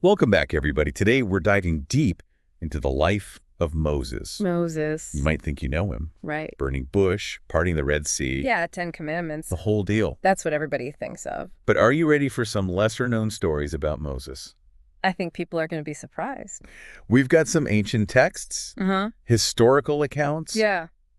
Welcome back, everybody. Today, we're diving deep into the life of Moses. Moses. You might think you know him. Right. Burning bush, parting the Red Sea. Yeah, 10 Commandments. The whole deal. That's what everybody thinks of. But are you ready for some lesser-known stories about Moses? I think people are going to be surprised. We've got some ancient texts, historical accounts,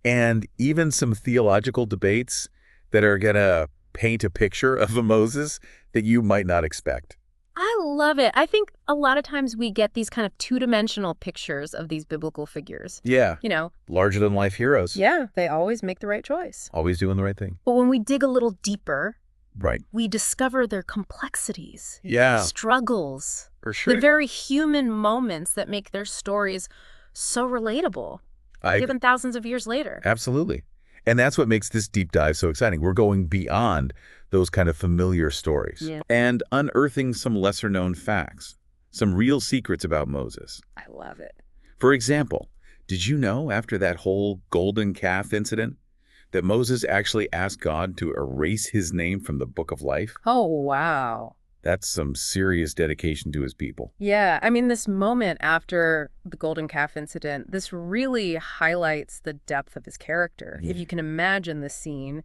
and even some theological debates that are going to paint a picture of a Moses that you might not expect. I love it. I think a lot of times we get these kind of two-dimensional pictures of these biblical figures. Yeah. You know. Larger-than-life heroes. Yeah, they always make the right choice. Always doing the right thing. But when we dig a little deeper, right, we discover their complexities, struggles, for sure, the very human moments that make their stories so relatable, given thousands of years later. Absolutely. And that's what makes this deep dive so exciting. We're going beyond those kind of familiar stories and unearthing some lesser-known facts, some real secrets about Moses. I love it. For example, did you know after that whole golden calf incident that Moses actually asked God to erase his name from the book of life? Oh, wow. That's some serious dedication to his people. Yeah, I mean, this moment after the golden calf incident, this really highlights the depth of his character. If you can imagine the scene,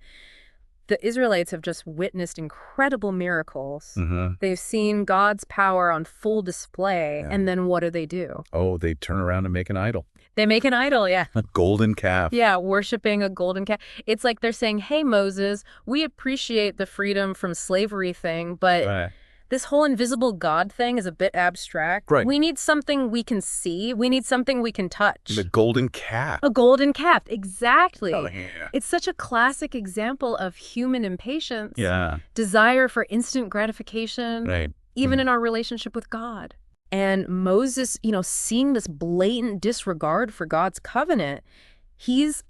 the Israelites have just witnessed incredible miracles. They've seen God's power on full display, and then what do? Oh, they turn around and make an idol. They make an idol, yeah. A golden calf. Yeah, worshiping a golden calf. It's like they're saying, hey, Moses, we appreciate the freedom from slavery thing, but this whole invisible God thing is a bit abstract. Right. We need something we can see. We need something we can touch. The golden calf. A golden calf, exactly. Oh, yeah. It's such a classic example of human impatience. Yeah. Desire for instant gratification. Right. Even in our relationship with God. And Moses, seeing this blatant disregard for God's covenant, he's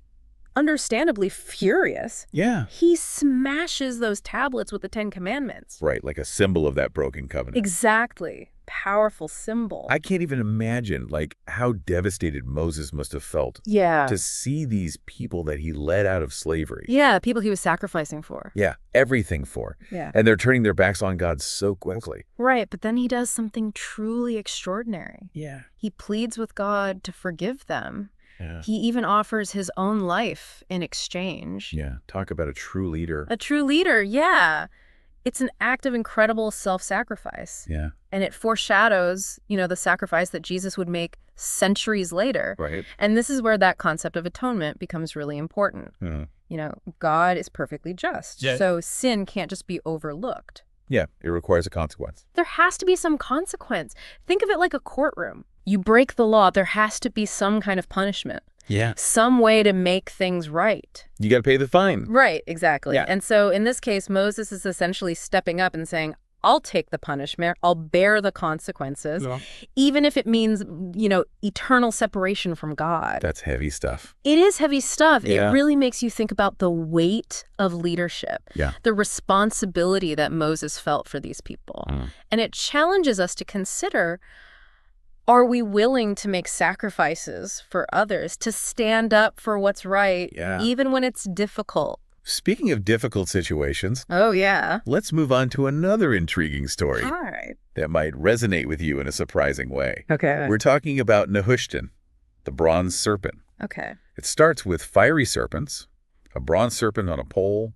understandably furious. Yeah. He smashes those tablets with the 10 Commandments. Right, like a symbol of that broken covenant. Exactly. Powerful symbol. I can't even imagine, how devastated Moses must have felt. Yeah. To see these people that he led out of slavery. Yeah, people he was sacrificing for. Yeah, everything for. Yeah. And they're turning their backs on God so quickly. Right, but then he does something truly extraordinary. Yeah. He pleads with God to forgive them. Yeah. He even offers his own life in exchange. Yeah, talk about a true leader. A true leader, yeah. It's an act of incredible self-sacrifice. Yeah. And it foreshadows, the sacrifice that Jesus would make centuries later. Right. And this is where that concept of atonement becomes really important. God is perfectly just. Yeah. So sin can't just be overlooked. Yeah, it requires a consequence. There has to be some consequence. Think of it like a courtroom. You break the law, there has to be some kind of punishment. Yeah. Some way to make things right. You got to pay the fine. Right, exactly. Yeah. And so in this case, Moses is essentially stepping up and saying, I'll take the punishment, I'll bear the consequences, even if it means, eternal separation from God. That's heavy stuff. It is heavy stuff. Yeah. It really makes you think about the weight of leadership, the responsibility that Moses felt for these people. And it challenges us to consider, are we willing to make sacrifices for others, to stand up for what's right, even when it's difficult? Speaking of difficult situations, oh, yeah, let's move on to another intriguing story. All right. That might resonate with you in a surprising way. Okay. We're talking about Nehushtan, the bronze serpent. Okay. It starts with fiery serpents, a bronze serpent on a pole,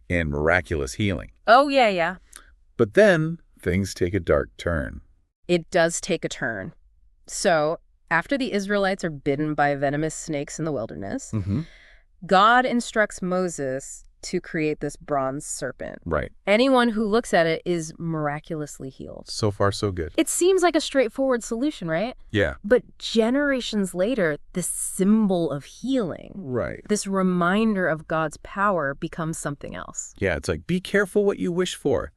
and miraculous healing. Oh, yeah. But then things take a dark turn. It does take a turn. So after the Israelites are bitten by venomous snakes in the wilderness, God instructs Moses to create this bronze serpent. Right. Anyone who looks at it is miraculously healed. So far, so good. It seems like a straightforward solution, right? Yeah. But generations later, this symbol of healing, this reminder of God's power becomes something else. Yeah, it's like, be careful what you wish for.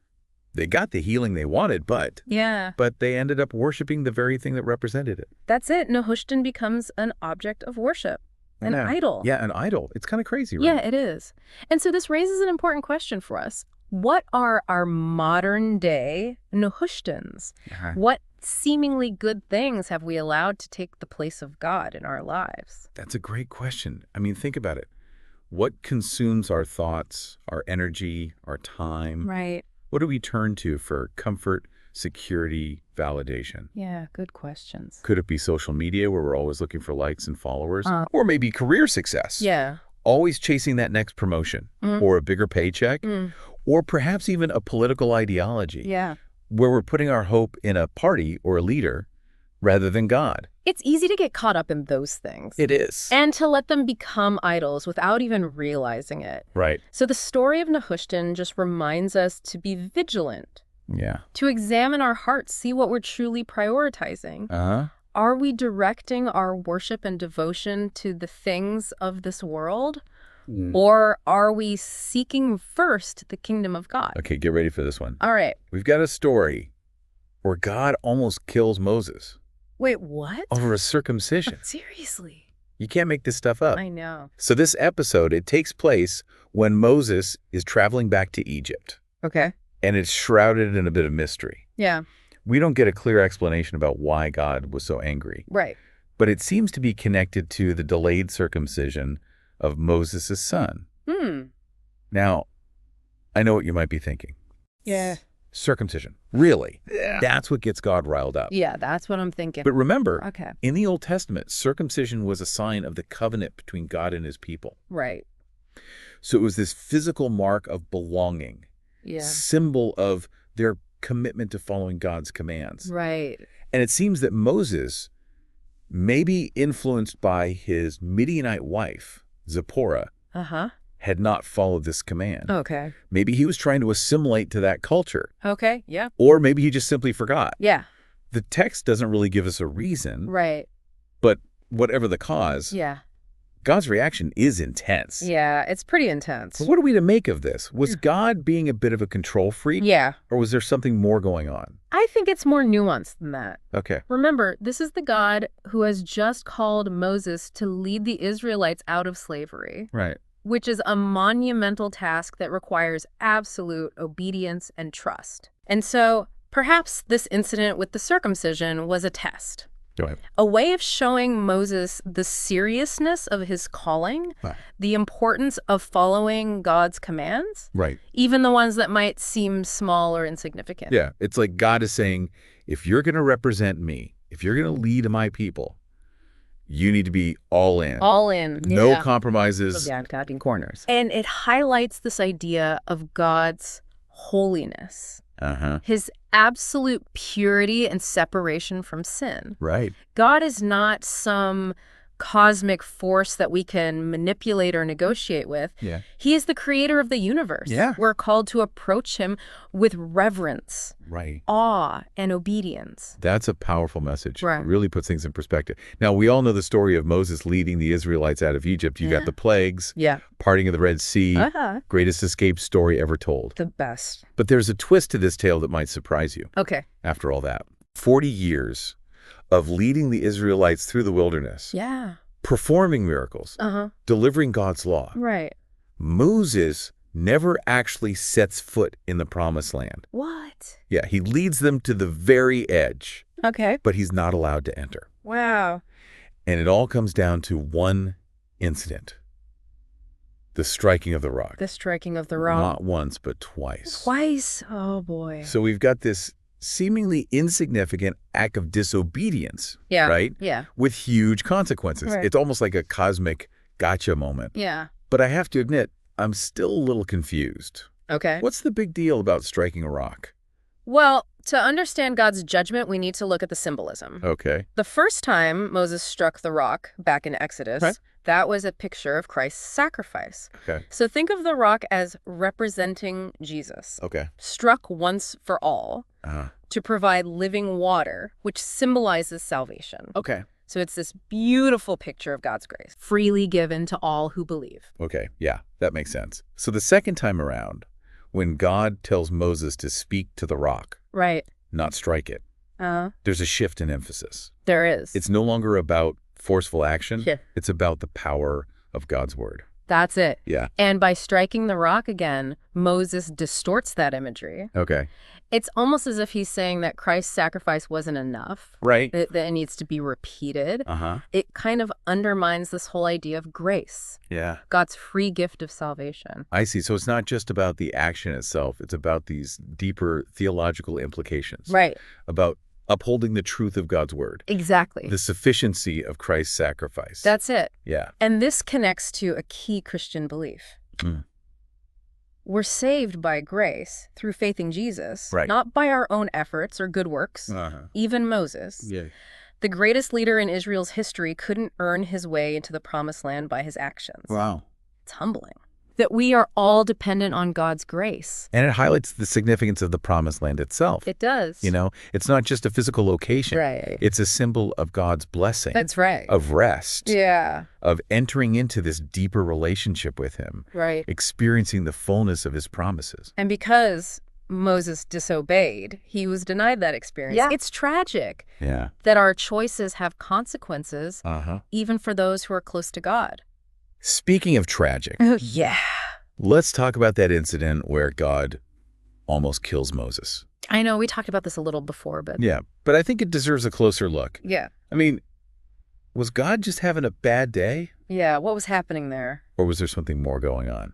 They got the healing they wanted, but they ended up worshiping the very thing that represented it. That's it. Nehushtan becomes an object of worship. An idol. Yeah, an idol. It's kind of crazy, right? Yeah, it is. And so this raises an important question for us. What are our modern day Nehushtans? What seemingly good things have we allowed to take the place of God in our lives? That's a great question. I mean, think about it. What consumes our thoughts, our energy, our time? Right. What do we turn to for comfort, security, validation? Yeah, good questions. Could it be social media where we're always looking for likes and followers? Or maybe career success? Yeah. Always chasing that next promotion or a bigger paycheck? Or perhaps even a political ideology? Yeah. Where we're putting our hope in a party or a leader rather than God. It's easy to get caught up in those things. It is. And to let them become idols without even realizing it. Right. So the story of Nehushtan just reminds us to be vigilant. Yeah. To examine our hearts, see what we're truly prioritizing. Are we directing our worship and devotion to the things of this world? Or are we seeking first the kingdom of God? Okay, get ready for this one. All right. We've got a story where God almost kills Moses. Wait, what? Over a circumcision. Seriously? You can't make this stuff up. I know. So this episode, it takes place when Moses is traveling back to Egypt. Okay. And it's shrouded in a bit of mystery. Yeah. We don't get a clear explanation about why God was so angry. Right. But it seems to be connected to the delayed circumcision of Moses' son. Now, I know what you might be thinking. Yeah. Circumcision. Really? Yeah. That's what gets God riled up. Yeah, that's what I'm thinking. But remember, in the Old Testament, circumcision was a sign of the covenant between God and his people. Right. So it was this physical mark of belonging. Yeah. Symbol of their commitment to following God's commands. Right. And it seems that Moses, maybe influenced by his Midianite wife, Zipporah, had not followed this command. Okay. Maybe he was trying to assimilate to that culture. Okay, yeah. Or maybe he just simply forgot. Yeah. The text doesn't really give us a reason. Right. But whatever the cause, God's reaction is intense. Yeah, it's pretty intense. What are we to make of this? Was God being a bit of a control freak? Yeah. Or was there something more going on? I think it's more nuanced than that. Okay. Remember, this is the God who has just called Moses to lead the Israelites out of slavery. Right. Which is a monumental task that requires absolute obedience and trust. And so perhaps this incident with the circumcision was a test. Go ahead. A way of showing Moses the seriousness of his calling, the importance of following God's commands, even the ones that might seem small or insignificant. Yeah, it's like God is saying, if you're going to represent me, if you're going to lead my people, you need to be all in. All in. No compromises. Yeah, cutting corners. And it highlights this idea of God's holiness. His absolute purity and separation from sin. Right. God is not some cosmic force that we can manipulate or negotiate with. Yeah. He is the creator of the universe. Yeah. We're called to approach him with reverence, awe, and obedience. That's a powerful message. Right. It really puts things in perspective. Now, we all know the story of Moses leading the Israelites out of Egypt. You got the plagues, parting of the Red Sea, greatest escape story ever told. The best. But there's a twist to this tale that might surprise you. Okay. After all that, 40 years of leading the Israelites through the wilderness. Yeah. Performing miracles. Delivering God's law. Right. Moses never actually sets foot in the promised land. What? Yeah, he leads them to the very edge. Okay. But he's not allowed to enter. Wow. And it all comes down to one incident. The striking of the rock. The striking of the rock. Not once, but twice. Twice? Oh, boy. So we've got this seemingly insignificant act of disobedience, right? Yeah. With huge consequences. Right. It's almost like a cosmic gotcha moment. Yeah. But I have to admit, I'm still a little confused. Okay. What's the big deal about striking a rock? Well, to understand God's judgment, we need to look at the symbolism. Okay. The first time Moses struck the rock back in Exodus, that was a picture of Christ's sacrifice. Okay. So think of the rock as representing Jesus. Okay. Struck once for all to provide living water, which symbolizes salvation. Okay. So it's this beautiful picture of God's grace, freely given to all who believe. Okay. Yeah, that makes sense. So the second time around, when God tells Moses to speak to the rock, not strike it, there's a shift in emphasis. There is. It's no longer about forceful action. It's about the power of God's word. That's it. Yeah. And by striking the rock again, Moses distorts that imagery. Okay. It's almost as if he's saying that Christ's sacrifice wasn't enough. Right. That it needs to be repeated. It kind of undermines this whole idea of grace. Yeah. God's free gift of salvation. I see. So it's not just about the action itself. It's about these deeper theological implications. Right. About upholding the truth of God's word. Exactly. The sufficiency of Christ's sacrifice. That's it. Yeah. And this connects to a key Christian belief. We're saved by grace through faith in Jesus, not by our own efforts or good works. Even Moses, the greatest leader in Israel's history, couldn't earn his way into the promised land by his actions. Wow. It's humbling that we are all dependent on God's grace. And it highlights the significance of the promised land itself. It does. You know, it's not just a physical location. Right. It's a symbol of God's blessing. That's right. Of rest. Yeah. Of entering into this deeper relationship with him. Right. Experiencing the fullness of his promises. And because Moses disobeyed, he was denied that experience. Yeah. It's tragic Yeah. that our choices have consequences, Uh-huh. even for those who are close to God. Speaking of tragic, Oh, yeah. let's talk about that incident where God almost kills Moses. I know we talked about this a little before, but Yeah, but I think it deserves a closer look. yeah. I mean, was God just having a bad day? Yeah, what was happening there? Or was there something more going on?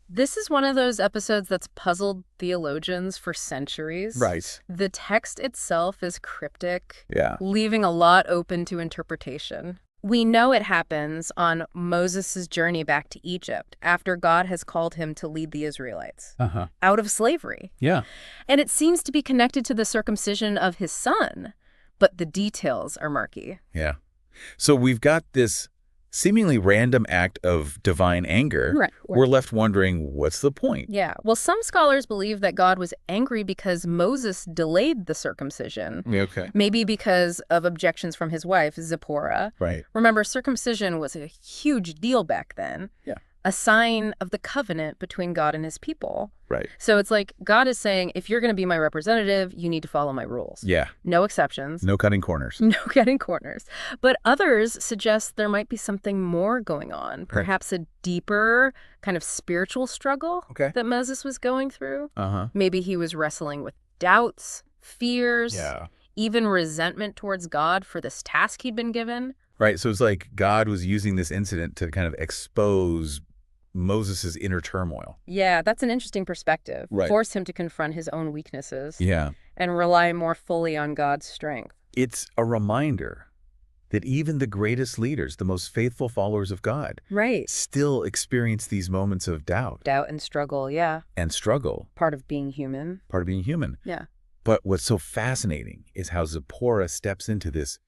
This is one of those episodes that's puzzled theologians for centuries. Right. The text itself is cryptic, Yeah. leaving a lot open to interpretation. We know it happens on Moses' journey back to Egypt after God has called him to lead the Israelites out of slavery. Yeah. And it seems to be connected to the circumcision of his son, but the details are murky. Yeah. So we've got this seemingly random act of divine anger. Right. We're left wondering, what's the point? Yeah. Well, some scholars believe that God was angry because Moses delayed the circumcision. Okay. Maybe because of objections from his wife, Zipporah. Right. Remember, circumcision was a huge deal back then. Yeah. A sign of the covenant between God and his people. Right. So it's like God is saying, if you're going to be my representative, you need to follow my rules. Yeah. No exceptions. No cutting corners. No cutting corners. But others suggest there might be something more going on, perhaps a deeper kind of spiritual struggle that Moses was going through. Maybe he was wrestling with doubts, fears, even resentment towards God for this task he'd been given. Right. So it's like God was using this incident to kind of expose Moses' inner turmoil. Yeah, that's an interesting perspective. Right. Force him to confront his own weaknesses. Yeah. And rely more fully on God's strength. It's a reminder that even the greatest leaders, the most faithful followers of God, still experience these moments of doubt. Doubt and struggle, yeah. And struggle. Part of being human. Part of being human. Yeah. But what's so fascinating is how Zipporah steps into this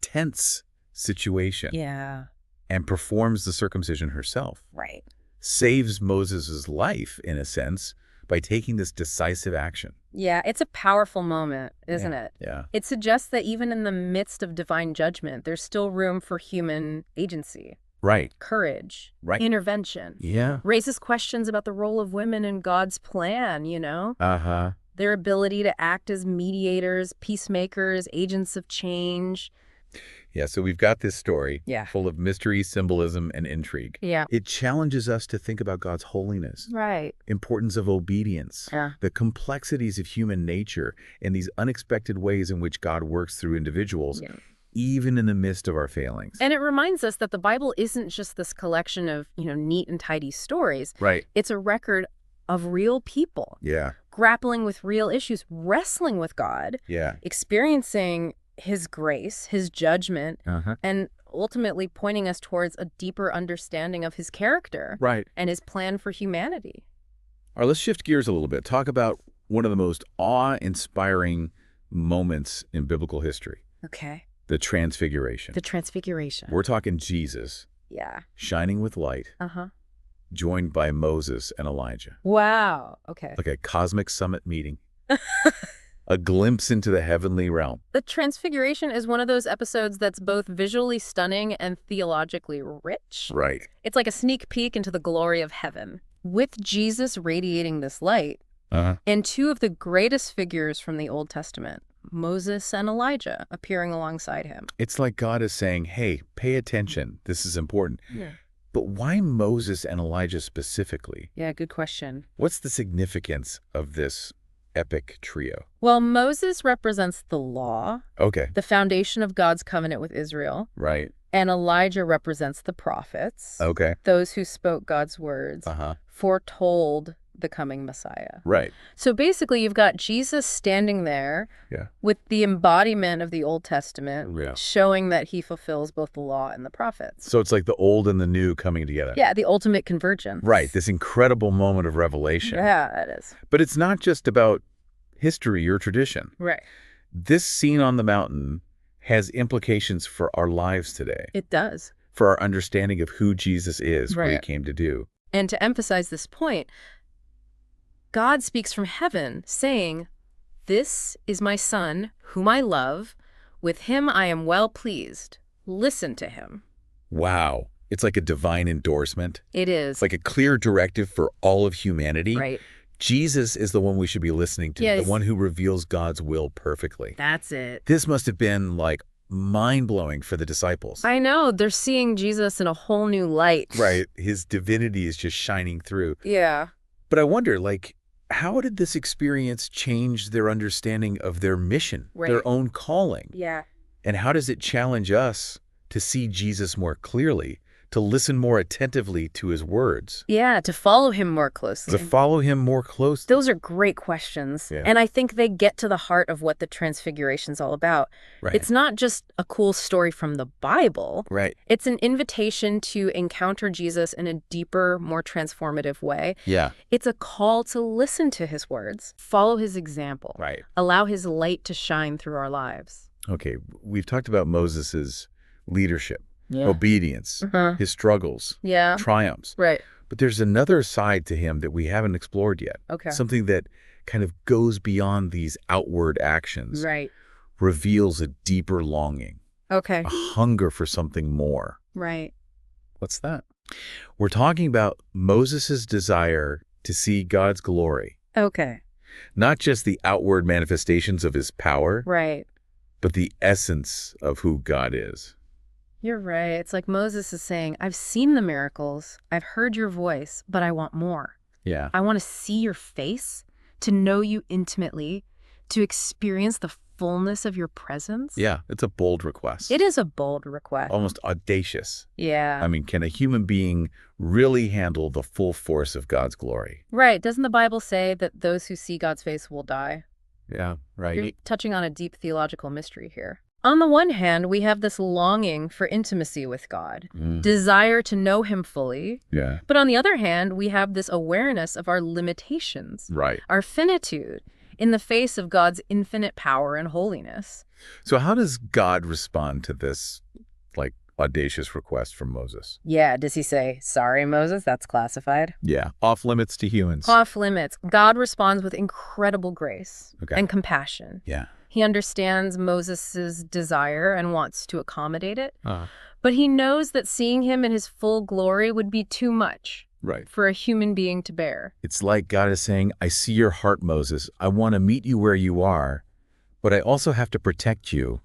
tense situation. Yeah. And performs the circumcision herself. Right. Saves Moses' life, in a sense, by taking this decisive action. Yeah, it's a powerful moment, isn't it? Yeah. It suggests that even in the midst of divine judgment, there's still room for human agency. Right. Courage. Right. Intervention. Yeah. Raises questions about the role of women in God's plan, you know? Their ability to act as mediators, peacemakers, agents of change. Yeah, so we've got this story full of mystery, symbolism, and intrigue. Yeah. It challenges us to think about God's holiness, importance of obedience, the complexities of human nature, and these unexpected ways in which God works through individuals, even in the midst of our failings. And it reminds us that the Bible isn't just this collection of, neat and tidy stories. Right. It's a record of real people. Yeah. Grappling with real issues, wrestling with God. Yeah. Experiencing his grace, his judgment, and ultimately pointing us towards a deeper understanding of his character and his plan for humanity. All right, let's shift gears a little bit. Talk about one of the most awe-inspiring moments in biblical history. Okay. The Transfiguration. The Transfiguration. We're talking Jesus. Yeah. Shining with light. Joined by Moses and Elijah. Wow. Okay. Like a cosmic summit meeting. A glimpse into the heavenly realm. The Transfiguration is one of those episodes that's both visually stunning and theologically rich. Right. It's like a sneak peek into the glory of heaven. With Jesus radiating this light, and two of the greatest figures from the Old Testament, Moses and Elijah, appearing alongside him. It's like God is saying, hey, pay attention. This is important. Yeah. But why Moses and Elijah specifically? Yeah, good question. What's the significance of this epic trio? Well, Moses represents the law, Okay. the foundation of God's covenant with Israel. Right. And Elijah represents the prophets, Okay. those who spoke God's words, Uh-huh. foretold the coming Messiah. Right. So basically, you've got Jesus standing there with the embodiment of the Old Testament, showing that he fulfills both the law and the prophets. So it's like the old and the new coming together. Yeah, the ultimate convergence. Right, this incredible moment of revelation. Yeah, it is. But it's not just about history or tradition. Right. This scene on the mountain has implications for our lives today. It does. For our understanding of who Jesus is, what he came to do. And to emphasize this point, God speaks from heaven, saying, "This is my son, whom I love. With him I am well pleased. Listen to him." Wow. It's like a divine endorsement. It is. It's like a clear directive for all of humanity. Right. Jesus is the one we should be listening to, the one who reveals God's will perfectly. That's it. This must have been, like, mind-blowing for the disciples. I know. They're seeing Jesus in a whole new light. Right. His divinity is just shining through. Yeah. But I wonder, like, how did this experience change their understanding of their mission, their own calling? Yeah. And how does it challenge us to see Jesus more clearly, to listen more attentively to his words? Yeah, to follow him more closely. To follow him more closely. Those are great questions. Yeah. And I think they get to the heart of what the Transfiguration's all about. Right. It's not just a cool story from the Bible. Right. It's an invitation to encounter Jesus in a deeper, more transformative way. Yeah. It's a call to listen to his words, follow his example, Right. allow his light to shine through our lives. Okay, we've talked about Moses's leadership, obedience, his struggles, triumphs. Right. But there's another side to him that we haven't explored yet. Okay. Something that kind of goes beyond these outward actions. Right. Reveals a deeper longing. Okay. A hunger for something more. Right. What's that? We're talking about Moses's desire to see God's glory. Okay. Not just the outward manifestations of his power. Right. But the essence of who God is. You're right. It's like Moses is saying, I've seen the miracles, I've heard your voice, but I want more. Yeah. I want to see your face, to know you intimately, to experience the fullness of your presence. Yeah, it's a bold request. It is a bold request. Almost audacious. Yeah. I mean, can a human being really handle the full force of God's glory? Right. Doesn't the Bible say that those who see God's face will die? Yeah, right. You're touching on a deep theological mystery here. On the one hand, we have this longing for intimacy with God, desire to know him fully. Yeah. But on the other hand, we have this awareness of our limitations, right, our finitude, in the face of God's infinite power and holiness. So how does God respond to this, like, audacious request from Moses? Yeah, does he say, sorry, Moses, that's classified? Yeah, off limits to humans. Off limits. God responds with incredible grace and compassion. Yeah. He understands Moses's desire and wants to accommodate it. But he knows that seeing him in his full glory would be too much for a human being to bear. It's like God is saying, I see your heart, Moses. I want to meet you where you are, but I also have to protect you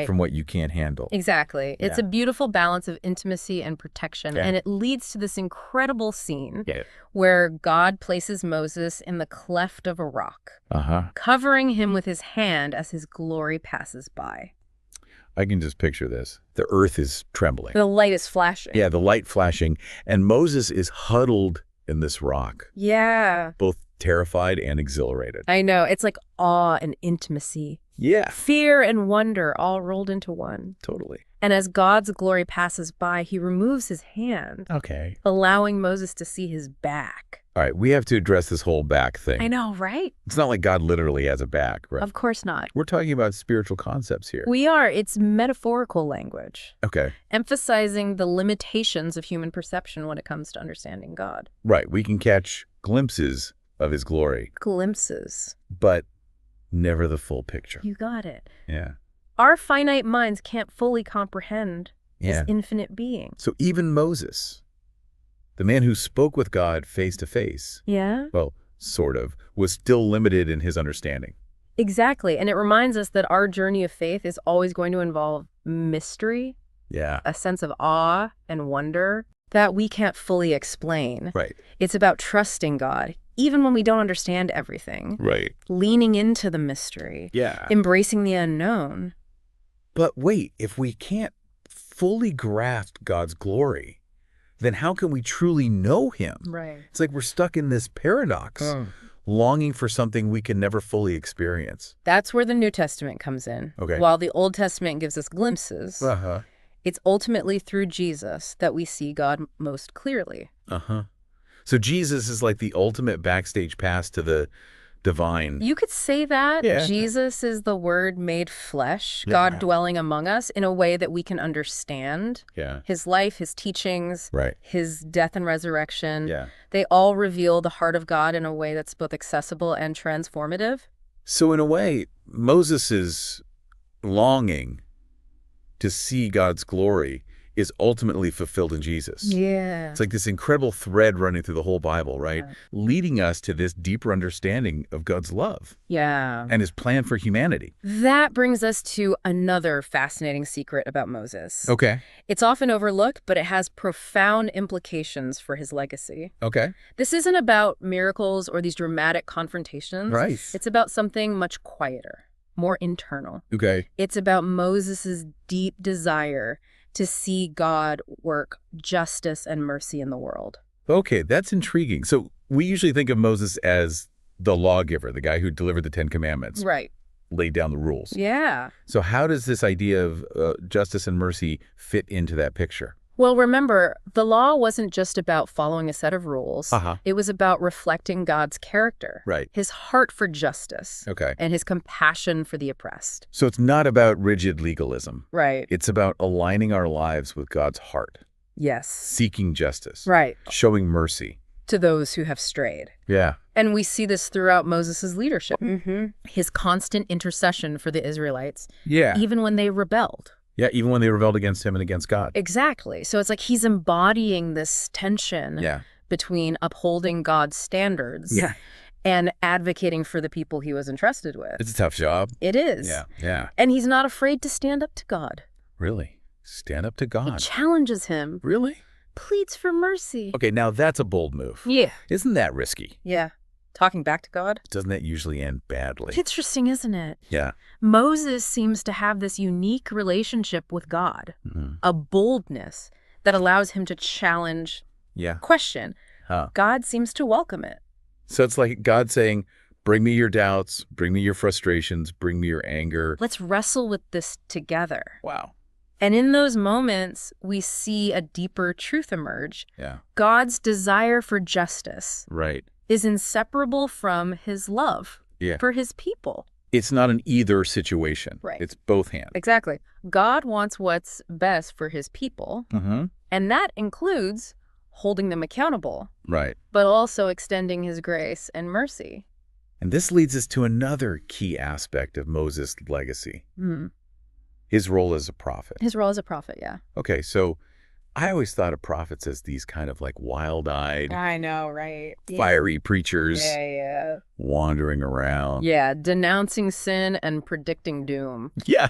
from what you can't handle. Exactly. It's a beautiful balance of intimacy and protection, and it leads to this incredible scene where God places Moses in the cleft of a rock, covering him with his hand as his glory passes by. I can just picture this. The earth is trembling. The light is flashing. Yeah, the light flashing, and Moses is huddled in this rock. Yeah. Both terrified and exhilarated. I know. It's like awe and intimacy. Yeah. Fear and wonder all rolled into one. Totally. And as God's glory passes by, he removes his hand, allowing Moses to see his back. All right, we have to address this whole back thing. I know, right? It's not like God literally has a back, right? Of course not. We're talking about spiritual concepts here. We are. It's metaphorical language. Okay. Emphasizing the limitations of human perception when it comes to understanding God. Right. We can catch glimpses of his glory. Glimpses. But never the full picture. You got it. Yeah. Our finite minds can't fully comprehend this infinite being. So even Moses, the man who spoke with God face to face, well, sort of, was still limited in his understanding. Exactly. And it reminds us that our journey of faith is always going to involve mystery, a sense of awe and wonder, that we can't fully explain. Right. It's about trusting God, even when we don't understand everything. Right. Leaning into the mystery. Yeah. Embracing the unknown. But wait, if we can't fully grasp God's glory, then how can we truly know him? Right. It's like we're stuck in this paradox, longing for something we can never fully experience. That's where the New Testament comes in. Okay. While the Old Testament gives us glimpses, it's ultimately through Jesus that we see God most clearly. So Jesus is like the ultimate backstage pass to the divine. You could say that. Yeah. Jesus is the Word made flesh, Yeah. God dwelling among us in a way that we can understand. Yeah. His life, his teachings, Right. his death and resurrection. Yeah. They all reveal the heart of God in a way that's both accessible and transformative. So in a way, Moses is longing to see God's glory is ultimately fulfilled in Jesus. Yeah. It's like this incredible thread running through the whole Bible, right? Yeah. Leading us to this deeper understanding of God's love Yeah. and his plan for humanity. That brings us to another fascinating secret about Moses. Okay. It's often overlooked, but it has profound implications for his legacy. Okay. This isn't about miracles or these dramatic confrontations. Right. It's about something much quieter, more internal. Okay. It's about Moses's deep desire to see God work justice and mercy in the world. Okay, that's intriguing. So we usually think of Moses as the lawgiver, the guy who delivered the 10 Commandments, Right. laid down the rules. Yeah. So how does this idea of justice and mercy fit into that picture? Well, remember, the law wasn't just about following a set of rules. It was about reflecting God's character, Right. his heart for justice, Okay. and his compassion for the oppressed. So it's not about rigid legalism. Right. It's about aligning our lives with God's heart, Yes. seeking justice, Right. showing mercy. To those who have strayed. Yeah. And we see this throughout Moses' leadership. His constant intercession for the Israelites, Yeah. even when they rebelled. Yeah, even when they rebelled against him and against God. Exactly. So it's like he's embodying this tension between upholding God's standards and advocating for the people he was entrusted with. It's a tough job. It is. Yeah. Yeah. And he's not afraid to stand up to God. Really? Stand up to He God. challenges him, Really? pleads for mercy. Okay, now that's a bold move. Yeah. Isn't that risky? Yeah. Talking back to God? Doesn't that usually end badly? Interesting, isn't it? Yeah. Moses seems to have this unique relationship with God, a boldness that allows him to challenge, question. God seems to welcome it. So it's like God saying, bring me your doubts, bring me your frustrations, bring me your anger. Let's wrestle with this together. Wow. And in those moments, we see a deeper truth emerge. Yeah. God's desire for justice Right. is inseparable from his love for his people. It's not an either situation. Right. It's both hands. Exactly. God wants what's best for his people, and that includes holding them accountable, Right. but also extending his grace and mercy. And this leads us to another key aspect of Moses' legacy. His role as a prophet. His role as a prophet, yeah. Okay, so I always thought of prophets as these kind of like wild-eyed, I know, right? fiery preachers Yeah. wandering around. Yeah, denouncing sin and predicting doom. Yeah.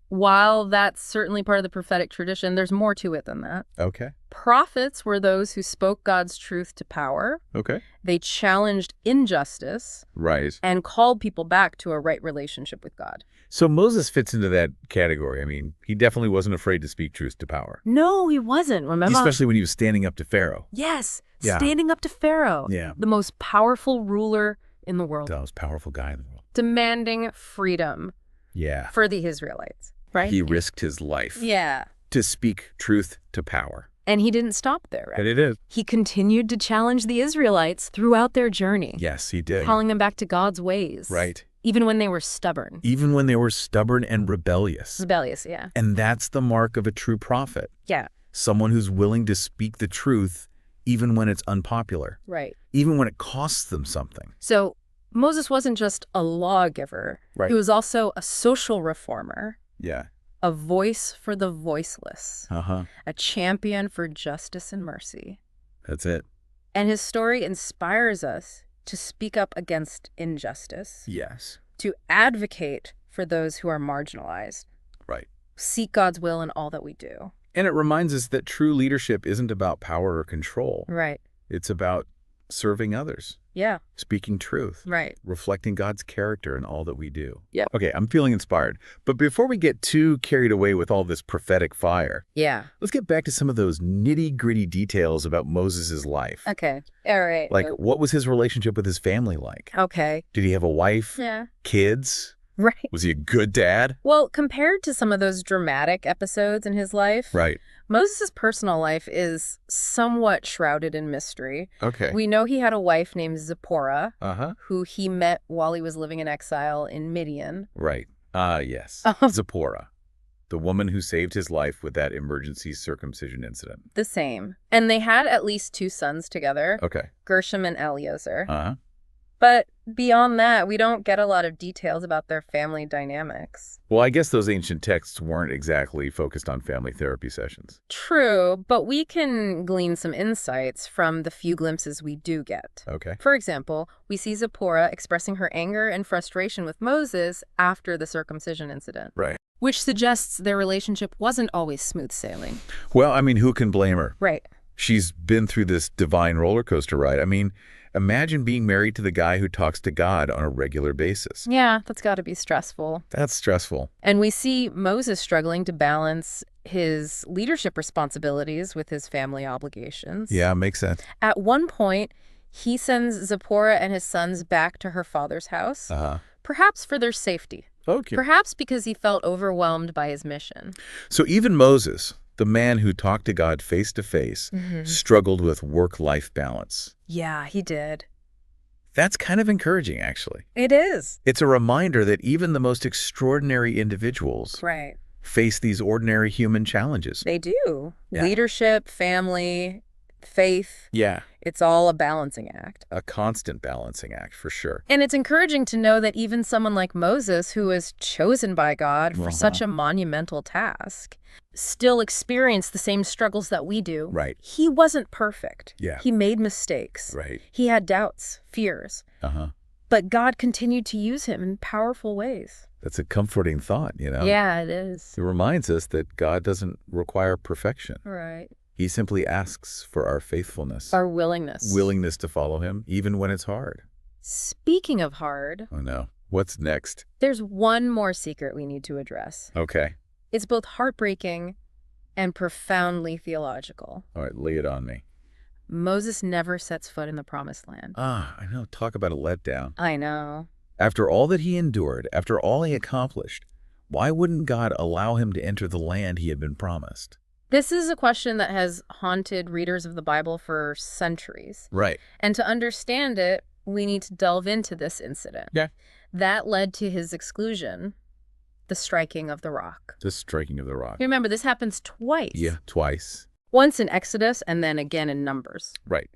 While that's certainly part of the prophetic tradition, there's more to it than that. Okay. Prophets were those who spoke God's truth to power. Okay. They challenged injustice Right. and called people back to a right relationship with God. So Moses fits into that category. I mean, he definitely wasn't afraid to speak truth to power. No, he wasn't. Remember? Especially when he was standing up to Pharaoh. Yes, Yeah. standing up to Pharaoh. Yeah. The most powerful ruler in the world. The most powerful guy in the world. Demanding freedom Yeah. for the Israelites. Right? He risked his life Yeah. to speak truth to power. And he didn't stop there, right? And it is. He continued to challenge the Israelites throughout their journey. Yes, he did. Calling them back to God's ways. Right. Even when they were stubborn. Even when they were stubborn and rebellious. Rebellious, yeah. And that's the mark of a true prophet. Yeah. Someone who's willing to speak the truth even when it's unpopular. Right. Even when it costs them something. So Moses wasn't just a lawgiver. Right. He was also a social reformer. Yeah. A voice for the voiceless. Uh-huh. A champion for justice and mercy. That's it. And his story inspires us to speak up against injustice. Yes. To advocate for those who are marginalized. Right. Seek God's will in all that we do. And it reminds us that true leadership isn't about power or control. Right. It's about serving others. Yeah. Speaking truth. Right. Reflecting God's character in all that we do. Yep. Okay, I'm feeling inspired. But before we get too carried away with all this prophetic fire, let's get back to some of those nitty-gritty details about Moses' life. Okay. All right. Like, what was his relationship with his family like? Okay. Did he have a wife? Yeah. Kids? Right. Was he a good dad? Well, compared to some of those dramatic episodes in his life, Moses' personal life is somewhat shrouded in mystery. Okay. We know he had a wife named Zipporah, Uh-huh. who he met while he was living in exile in Midian. Right. Yes. Zipporah, the woman who saved his life with that emergency circumcision incident. The same. And they had at least 2 sons together, Okay. Gershom and Eleazar. Uh-huh. But beyond that, we don't get a lot of details about their family dynamics. Well, I guess those ancient texts weren't exactly focused on family therapy sessions. True, but we can glean some insights from the few glimpses we do get. Okay. For example, we see Zipporah expressing her anger and frustration with Moses after the circumcision incident. Right. Which suggests their relationship wasn't always smooth sailing. Well, I mean, who can blame her? Right. She's been through this divine roller coaster ride. I mean, imagine being married to the guy who talks to God on a regular basis. Yeah, that's got to be stressful. That's stressful. And we see Moses struggling to balance his leadership responsibilities with his family obligations. Yeah, makes sense. At one point, he sends Zipporah and his sons back to her father's house, perhaps for their safety. Okay. Perhaps because he felt overwhelmed by his mission. So even Moses, the man who talked to God face to face, struggled with work-life balance. Yeah, he did. That's kind of encouraging, actually. It is. It's a reminder that even the most extraordinary individuals face these ordinary human challenges. They do. Yeah. Leadership, family, faith. Yeah. It's all a balancing act. A constant balancing act, for sure. And it's encouraging to know that even someone like Moses, who was chosen by God for such a monumental task, still experienced the same struggles that we do. Right. He wasn't perfect. Yeah. He made mistakes. Right. He had doubts, fears. But God continued to use him in powerful ways. That's a comforting thought, you know? Yeah, it is. It reminds us that God doesn't require perfection. Right. He simply asks for our faithfulness. Our willingness. Willingness to follow him, even when it's hard. Speaking of hard. Oh, no. What's next? There's one more secret we need to address. Okay. It's both heartbreaking and profoundly theological. All right, lay it on me. Moses never sets foot in the Promised Land. I know. Talk about a letdown. I know. After all that he endured, after all he accomplished, why wouldn't God allow him to enter the land he had been promised? This is a question that has haunted readers of the Bible for centuries. Right. And to understand it, we need to delve into this incident. Yeah. That led to his exclusion, the striking of the rock. The striking of the rock. Remember, this happens twice. Yeah, twice. Once in Exodus and then again in Numbers. Right.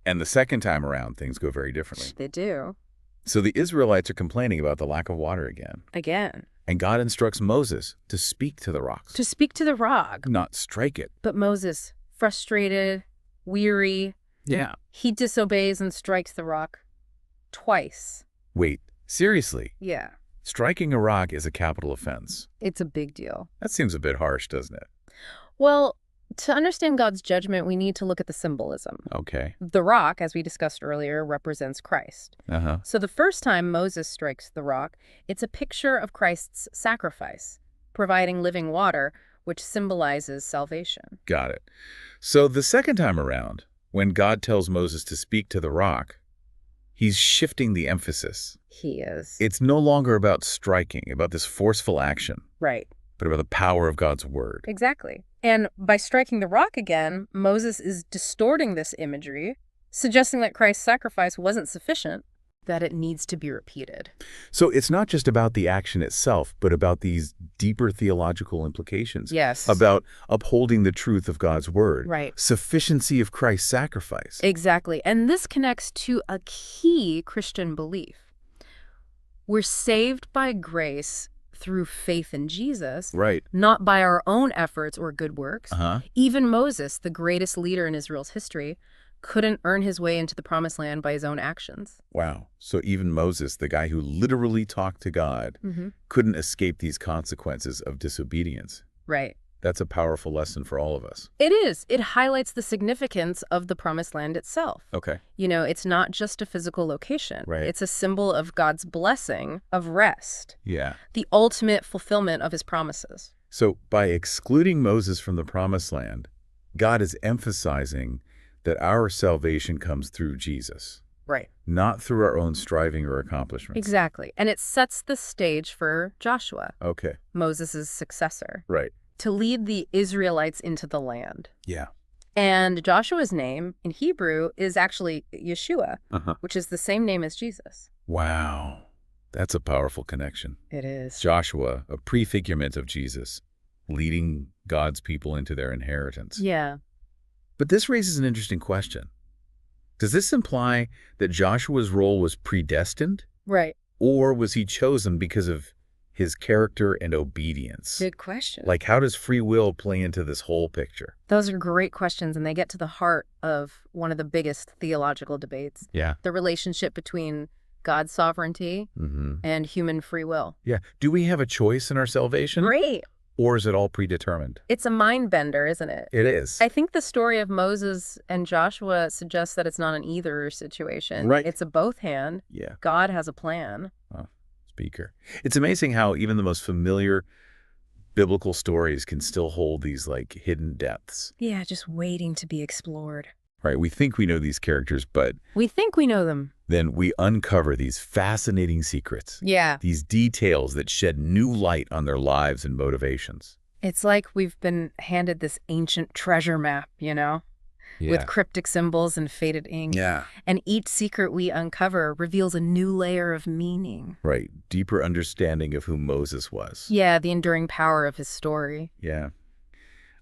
And the second time around, things go very differently. They do. So the Israelites are complaining about the lack of water again. Again. And God instructs Moses to speak to the rocks. To speak to the rock. Not strike it. But Moses, frustrated, weary. Yeah. He disobeys and strikes the rock twice. Wait, seriously? Yeah. Striking a rock is a capital offense. It's a big deal. That seems a bit harsh, doesn't it? Well, to understand God's judgment, we need to look at the symbolism. Okay. The rock, as we discussed earlier, represents Christ. So the first time Moses strikes the rock, it's a picture of Christ's sacrifice, providing living water, which symbolizes salvation. Got it. So the second time around, when God tells Moses to speak to the rock, he's shifting the emphasis. He is. It's no longer about striking, about this forceful action. Right. But about the power of God's word. Exactly. And by striking the rock again, Moses is distorting this imagery, suggesting that Christ's sacrifice wasn't sufficient, that it needs to be repeated. So it's not just about the action itself, but about these deeper theological implications. Yes. About upholding the truth of God's word. Right. Sufficiency of Christ's sacrifice. Exactly. And this connects to a key Christian belief. We're saved by grace through faith in Jesus, right? Not by our own efforts or good works. Even Moses, the greatest leader in Israel's history, couldn't earn his way into the Promised Land by his own actions. Wow. So even Moses, the guy who literally talked to God, couldn't escape these consequences of disobedience. Right. That's a powerful lesson for all of us. It is. It highlights the significance of the Promised Land itself. Okay. It's not just a physical location. Right. It's a symbol of God's blessing of rest. Yeah. The ultimate fulfillment of his promises. So by excluding Moses from the Promised Land, God is emphasizing that our salvation comes through Jesus. Right. Not through our own striving or accomplishments. Exactly. And it sets the stage for Joshua, Okay. Moses' successor, Right. to lead the Israelites into the land. Yeah. And Joshua's name in Hebrew is actually Yeshua, which is the same name as Jesus. Wow. That's a powerful connection. It is. Joshua, a prefigurement of Jesus, leading God's people into their inheritance. Yeah. But this raises an interesting question. Does this imply that Joshua's role was predestined? Right. Or was he chosen because of his character and obedience? Good question. Like, how does free will play into this whole picture? Those are great questions, and they get to the heart of one of the biggest theological debates. Yeah. The relationship between God's sovereignty and human free will. Yeah. Do we have a choice in our salvation? Great. Or is it all predetermined? It's a mind bender, isn't it? It is. I think the story of Moses and Joshua suggests that it's not an either situation. Right. It's a both hand. Yeah. God has a plan. Oh, speaker. It's amazing how even the most familiar biblical stories can still hold these like hidden depths. Yeah, just waiting to be explored. Right. We think we know these characters, but We think we know them. then we uncover these fascinating secrets. Yeah. These details that shed new light on their lives and motivations. It's like we've been handed this ancient treasure map, with cryptic symbols and faded ink. Yeah. And each secret we uncover reveals a new layer of meaning. Right. Deeper understanding of who Moses was. Yeah, the enduring power of his story. Yeah.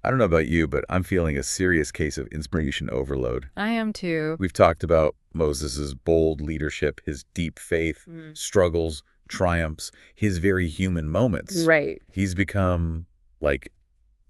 I don't know about you, but I'm feeling a serious case of inspiration overload. I am too. We've talked about Moses' bold leadership, his deep faith, struggles, triumphs, his very human moments. Right. He's become like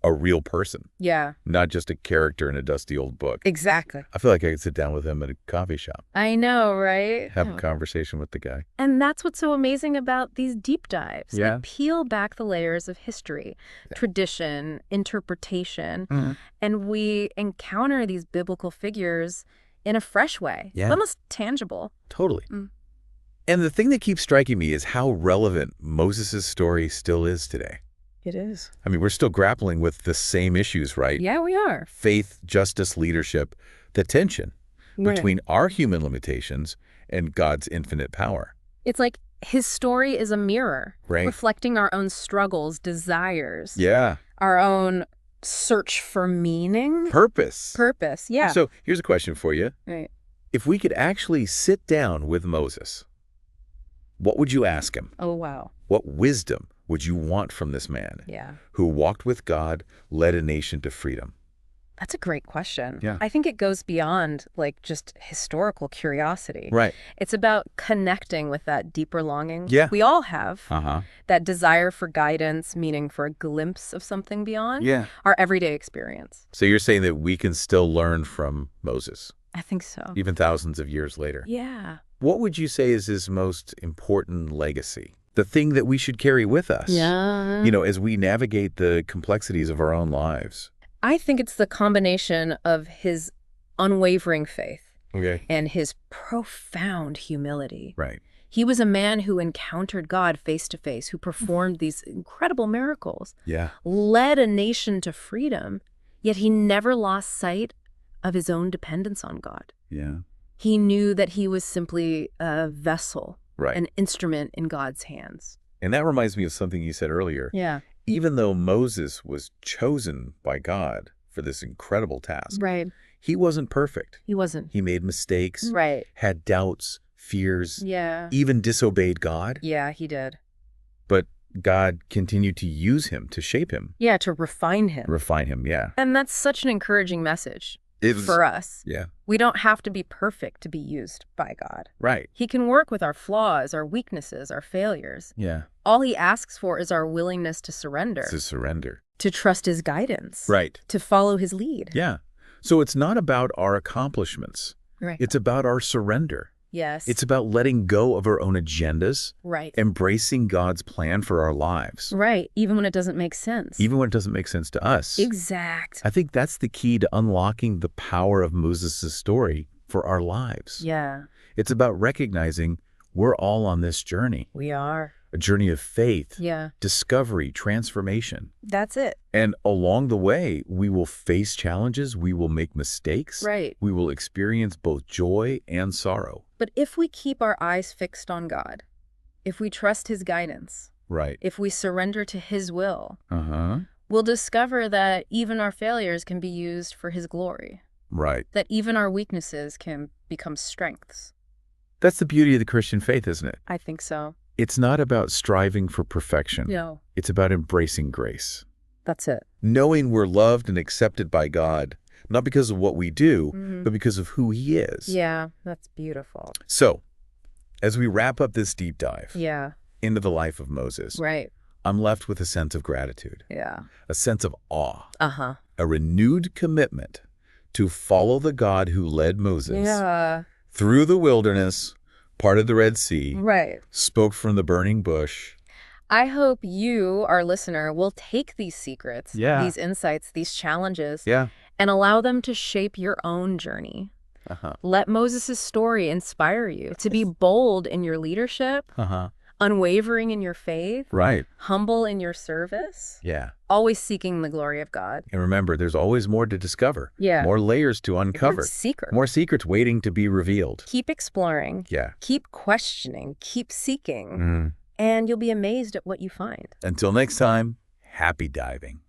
a real person, Yeah. not just a character in a dusty old book. Exactly. I feel like I could sit down with him at a coffee shop, I know, right? have a conversation with the guy. And that's what's so amazing about these deep dives. Yeah. They peel back the layers of history, tradition, interpretation, and we encounter these biblical figures in a fresh way. Yeah. Almost tangible. Totally. And the thing that keeps striking me is how relevant Moses' story still is today. It is. I mean, we're still grappling with the same issues, right? Yeah, we are. Faith, justice, leadership, the tension between our human limitations and God's infinite power. It's like his story is a mirror, Right. reflecting our own struggles, desires, Yeah. our own search for meaning. Purpose. Purpose, yeah. So here's a question for you. Right. If we could actually sit down with Moses, what would you ask him? Oh, wow. What wisdom would you want from this man Yeah. who walked with God, led a nation to freedom? That's a great question. Yeah. I think it goes beyond just historical curiosity. Right. It's about connecting with that deeper longing Yeah. we all have, Uh-huh. that desire for guidance, meaning for a glimpse of something beyond Yeah. our everyday experience. So you're saying that we can still learn from Moses, I think so. even thousands of years later. Yeah. What would you say is his most important legacy? The thing that we should carry with us, Yeah. as we navigate the complexities of our own lives. I think it's the combination of his unwavering faith Okay. and his profound humility. Right. He was a man who encountered God face to face, who performed these incredible miracles, Yeah. led a nation to freedom, yet he never lost sight of his own dependence on God. Yeah. He knew that he was simply a vessel, Right. an instrument in God's hands. And that reminds me of something you said earlier. Yeah. Even though Moses was chosen by God for this incredible task, Right. he wasn't perfect. He wasn't. He made mistakes, Right. had doubts, fears, Yeah. even disobeyed God. Yeah, he did. But God continued to use him, to shape him, Yeah, to refine him. refine him. Yeah. And that's such an encouraging message It was- for us. Yeah. We don't have to be perfect to be used by God. Right. He can work with our flaws, our weaknesses, our failures. Yeah. All he asks for is our willingness to surrender, To surrender. to trust his guidance, Right. to follow his lead. Yeah. So it's not about our accomplishments. Right. It's about our surrender. Yes. It's about letting go of our own agendas. Right. Embracing God's plan for our lives. Right. Even when it doesn't make sense. Even when it doesn't make sense to us. Exact. I think that's the key to unlocking the power of Moses' story for our lives. Yeah. It's about recognizing we're all on this journey. We are. A journey of faith, Yeah. discovery, transformation. That's it. And along the way, we will face challenges, we will make mistakes. Right. We will experience both joy and sorrow. But if we keep our eyes fixed on God, if we trust his guidance, Right. if we surrender to his will, Uh-huh. we'll discover that even our failures can be used for his glory. Right. That even our weaknesses can become strengths. That's the beauty of the Christian faith, isn't it? I think so. It's not about striving for perfection. No. It's about embracing grace. That's it. Knowing we're loved and accepted by God, not because of what we do, but because of who he is. Yeah, that's beautiful. So, as we wrap up this deep dive into the life of Moses, right. I'm left with a sense of gratitude, a sense of awe, a renewed commitment to follow the God who led Moses through the wilderness, parted the Red Sea, spoke from the burning bush. I hope you, our listener, will take these secrets, these insights, these challenges, and allow them to shape your own journey. Let Moses' story inspire you to be bold in your leadership, unwavering in your faith, humble in your service, always seeking the glory of God. And remember, there's always more to discover, more layers to uncover, more secrets waiting to be revealed. Keep exploring, keep questioning, keep seeking, and you'll be amazed at what you find. Until next time, happy diving.